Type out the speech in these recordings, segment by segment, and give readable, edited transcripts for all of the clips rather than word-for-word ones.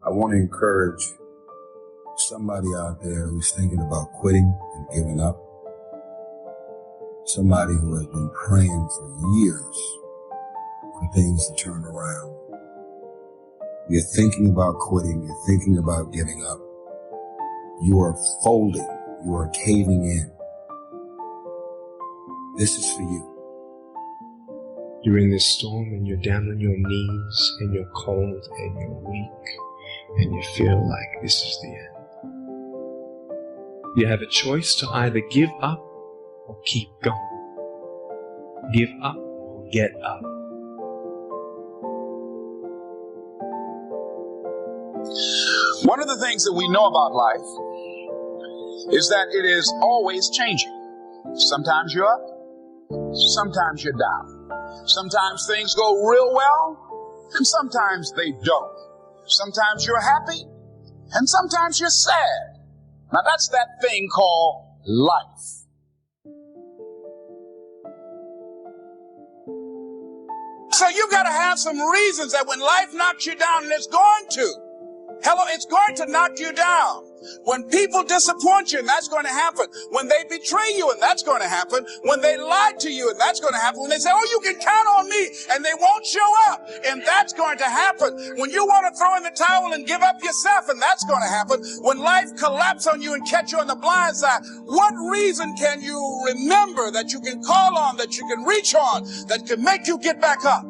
I want to encourage somebody out there who's thinking about quitting and giving up. Somebody who has been praying for years for things to turn around. You're thinking about quitting. You're thinking about giving up. You are folding. You are caving in. This is for you. You're in this storm and you're down on your knees and you're cold and you're weak and you feel like this is the end. You have a choice to either give up or keep going. Give up or get up. One of the things that we know about life is that it is always changing. Sometimes you're up, sometimes you're down. Sometimes things go real well, and sometimes they don't. Sometimes you're happy, and sometimes you're sad. Now that's that thing called life. So you got to have some reasons that when life knocks you down, and it's going to, it's going to knock you down. When people disappoint you, and that's going to happen. When they betray you, and that's going to happen. When they lie to you, and that's going to happen. When they say, oh, you can count on me, and they won't show up, and that's going to happen. When you want to throw in the towel and give up yourself, and that's going to happen. When life collapses on you and catch you on the blind side, what reason can you remember that you can call on, that you can reach on, that can make you get back up?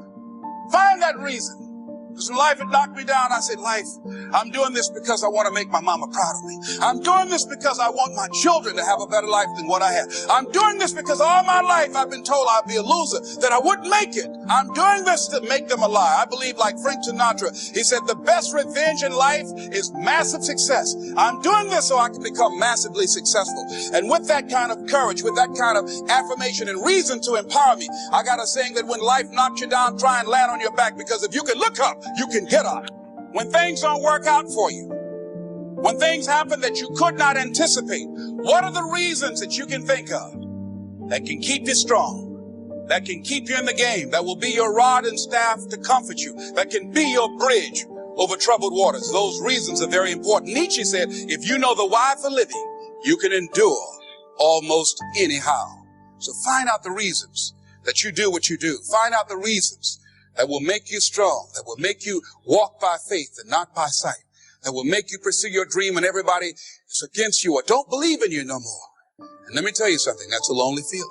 Find that reason. Because when life had knocked me down, I said, life, I'm doing this because I want to make my mama proud of me. I'm doing this because I want my children to have a better life than what I had. I'm doing this because all my life I've been told I'd be a loser, that I wouldn't make it. I'm doing this to make them a lie. I believe, like Frank Sinatra, he said, the best revenge in life is massive success. I'm doing this so I can become massively successful. And with that kind of courage, with that kind of affirmation and reason to empower me, I got a saying that when life knocks you down, try and land on your back, because if you can look up, you can get up. When things don't work out for you, when things happen that you could not anticipate, what are the reasons that you can think of that can keep you strong, that can keep you in the game, that will be your rod and staff to comfort you, that can be your bridge over troubled waters? Those reasons are very important. Nietzsche said, if you know the why for living, you can endure almost anyhow. So find out the reasons that you do what you do. Find out the reasons that will make you strong, that will make you walk by faith and not by sight, that will make you pursue your dream when everybody is against you or don't believe in you no more. And let me tell you something, that's a lonely feeling.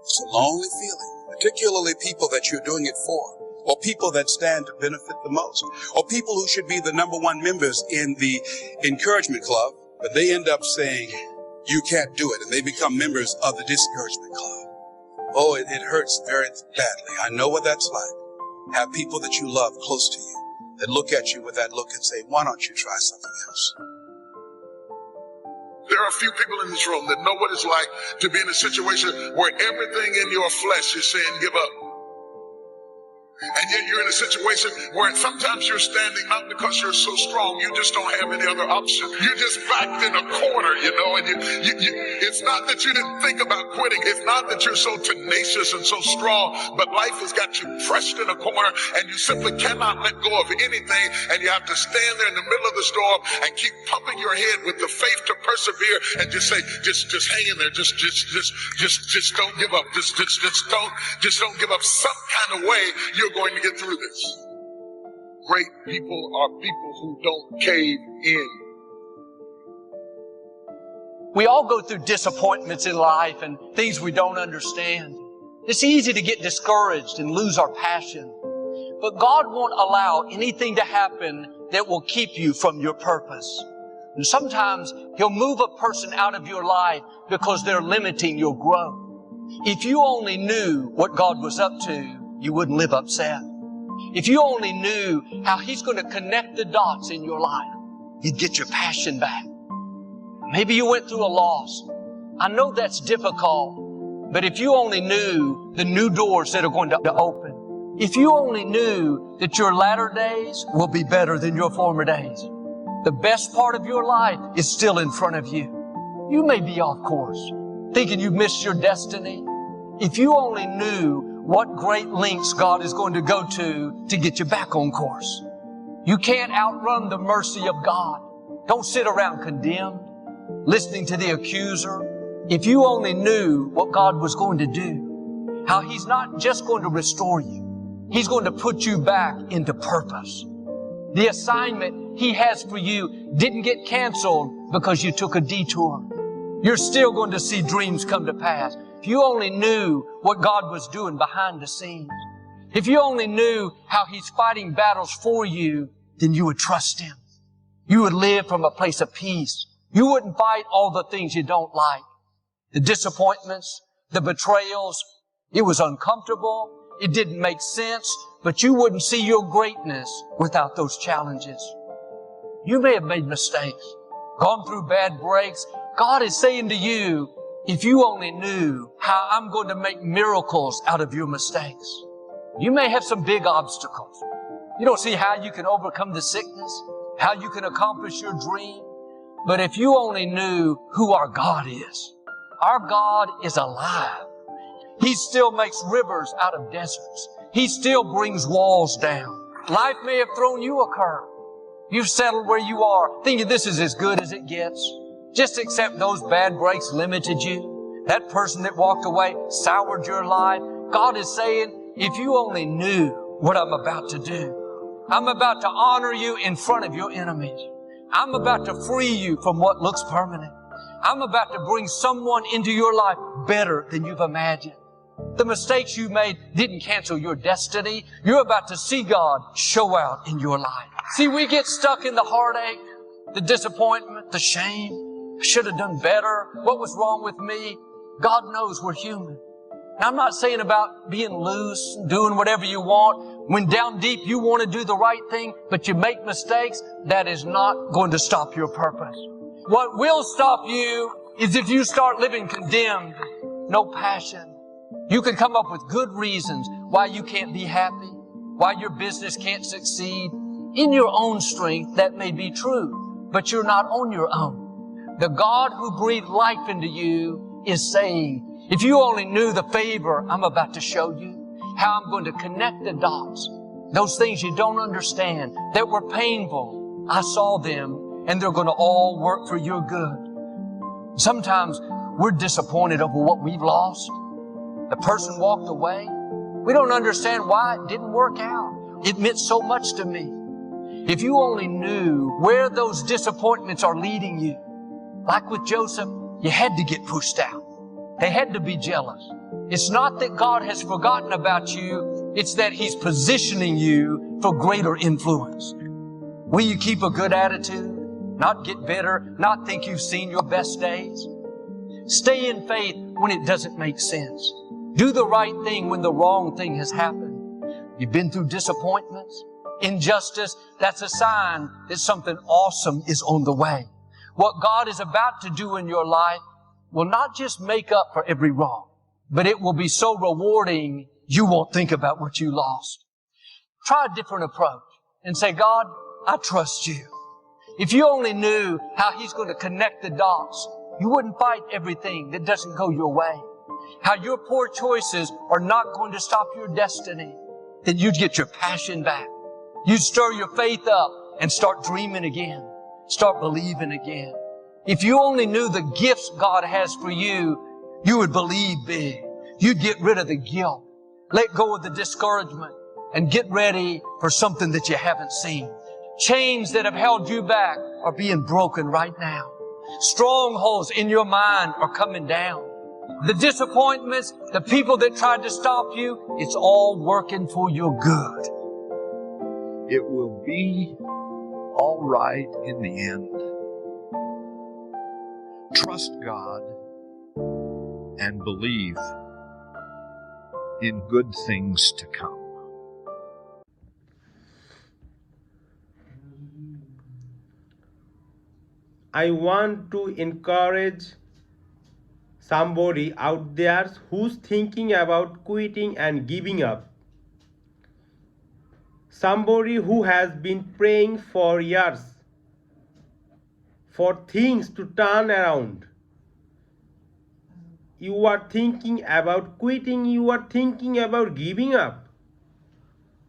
It's a lonely feeling, particularly people that you're doing it for, or people that stand to benefit the most, or people who should be the number one members in the encouragement club, but they end up saying, you can't do it, and they become members of the discouragement club. Oh, it hurts very badly. I know what that's like. Have people that you love close to you that look at you with that look and say, why don't you try something else? There are a few people in this room that know what it's like to be in a situation where everything in your flesh is saying, give up. And yet you're in a situation where sometimes you're standing not because you're so strong, you just don't have any other option. You're just backed in a corner, and it's not that you didn't think about quitting. It's not that you're so tenacious and so strong, but life has got you pressed in a corner and you simply cannot let go of anything. And you have to stand there in the middle of the storm and keep pumping your head with the faith to persevere and just say, just hang in there. Just don't give up. Just don't give up. Some kind of way you're going to get through this. Great people are people who don't cave in. We all go through disappointments in life and things we don't understand. It's easy to get discouraged and lose our passion. But God won't allow anything to happen that will keep you from your purpose. And sometimes He'll move a person out of your life because they're limiting your growth. If you only knew what God was up to, you wouldn't live upset. If you only knew how He's going to connect the dots in your life, you'd get your passion back. Maybe you went through a loss. I know that's difficult, but if you only knew the new doors that are going to open, if you only knew that your latter days will be better than your former days, the best part of your life is still in front of you. You may be off course, thinking you've missed your destiny. If you only knew what great lengths God is going to go to get you back on course. You can't outrun the mercy of God. Don't sit around condemned, listening to the accuser. If you only knew what God was going to do, how He's not just going to restore you, He's going to put you back into purpose. The assignment He has for you didn't get canceled because you took a detour. You're still going to see dreams come to pass. If you only knew what God was doing behind the scenes, if you only knew how He's fighting battles for you, then you would trust Him. You would live from a place of peace. You wouldn't fight all the things you don't like. The disappointments, the betrayals. It was uncomfortable. It didn't make sense, but you wouldn't see your greatness without those challenges. You may have made mistakes, gone through bad breaks. God is saying to you, if you only knew how I'm going to make miracles out of your mistakes. You may have some big obstacles. You don't see how you can overcome the sickness, how you can accomplish your dream. But if you only knew who our God is, our God is alive. He still makes rivers out of deserts. He still brings walls down. Life may have thrown you a curve. You've settled where you are, thinking this is as good as it gets. Just accept those bad breaks limited you. That person that walked away soured your life. God is saying, if you only knew what I'm about to do, I'm about to honor you in front of your enemies. I'm about to free you from what looks permanent. I'm about to bring someone into your life better than you've imagined. The mistakes you made didn't cancel your destiny. You're about to see God show out in your life. See, we get stuck in the heartache, the disappointment, the shame. I should have done better. What was wrong with me? God knows we're human. Now, I'm not saying about being loose, doing whatever you want. When down deep you want to do the right thing, but you make mistakes, that is not going to stop your purpose. What will stop you is if you start living condemned, no passion. You can come up with good reasons why you can't be happy, why your business can't succeed. In your own strength, that may be true, but you're not on your own. The God who breathed life into you is saying, if you only knew the favor I'm about to show you, how I'm going to connect the dots, those things you don't understand, that were painful, I saw them, and they're going to all work for your good. Sometimes we're disappointed over what we've lost. The person walked away. We don't understand why it didn't work out. It meant so much to me. If you only knew where those disappointments are leading you, like with Joseph, you had to get pushed out. They had to be jealous. It's not that God has forgotten about you. It's that He's positioning you for greater influence. Will you keep a good attitude? Not get bitter? Not think you've seen your best days? Stay in faith when it doesn't make sense. Do the right thing when the wrong thing has happened. You've been through disappointments, injustice. That's a sign that something awesome is on the way. What God is about to do in your life will not just make up for every wrong, but it will be so rewarding you won't think about what you lost. Try a different approach and say, God, I trust you. If you only knew how He's going to connect the dots, you wouldn't fight everything that doesn't go your way. How your poor choices are not going to stop your destiny, then you'd get your passion back. You'd stir your faith up and start dreaming again. Start believing again. If you only knew the gifts God has for you, you would believe big. You'd get rid of the guilt. Let go of the discouragement and get ready for something that you haven't seen. Chains that have held you back are being broken right now. Strongholds in your mind are coming down. The disappointments, the people that tried to stop you, it's all working for your good. It will be all right in the end. Trust God and believe in good things to come. I want to encourage somebody out there who's thinking about quitting and giving up. Somebody who has been praying for years for things to turn around. You are thinking about quitting, you are thinking about giving up.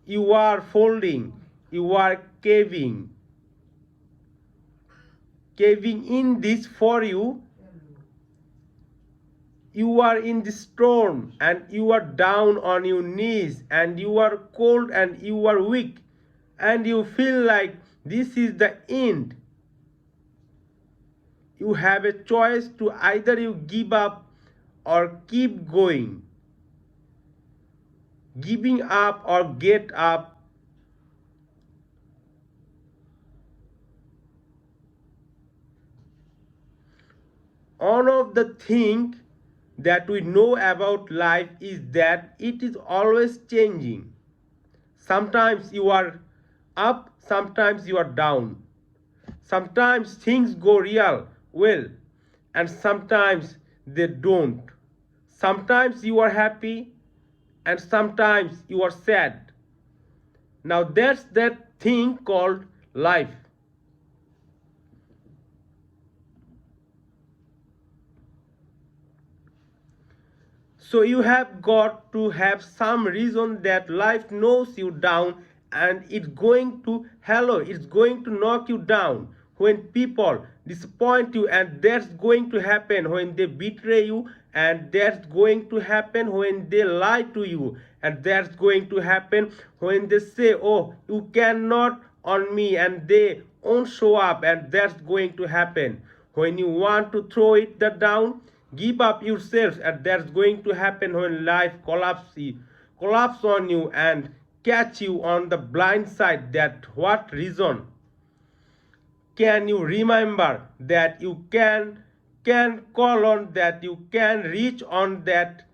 You are folding, you are caving in this for you. You are in the storm and you are down on your knees and you are cold and you are weak and you feel like this is the end. You have a choice to either you give up or keep going. Giving up or get up. One of the things that we know about life is that it is always changing. Sometimes you are up, sometimes you are down. Sometimes things go real well, and sometimes they don't. Sometimes you are happy, and sometimes you are sad. Now that's that thing called life. So you have got to have some reason that life knows you down and it's going to it's going to knock you down when people disappoint you, and that's going to happen when they betray you, and that's going to happen when they lie to you, and that's going to happen when they say, oh, you cannot on me, and they won't show up, and that's going to happen when you want to throw it down. Give up yourselves, and that's going to happen when life collapse on you and catch you on the blind side. That what reason can you remember that you can call on, that you can reach on, that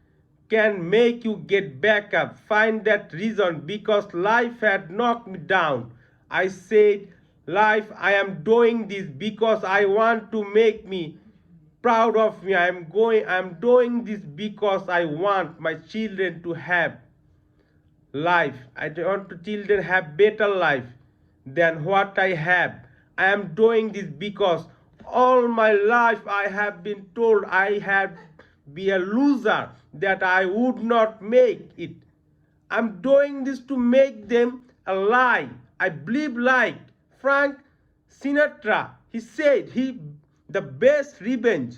can make you get back up? Find that reason, because life had knocked me down. I said, life, I am doing this because I want to make me proud of me. I'm doing this because I want my children to have life. I want to children have better life than what I have. I am doing this because all my life I have been told I had be a loser, that I would not make it. I'm doing this to make them a lie. I believe, like Frank Sinatra, he said, the best revenge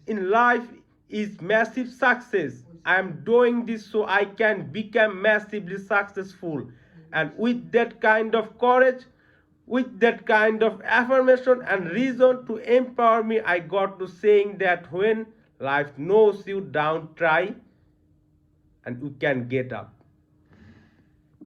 in life is massive success. I am doing this so I can become massively successful. And with that kind of courage, with that kind of affirmation and reason to empower me, I got to saying that when life knows you down, try and you can get up.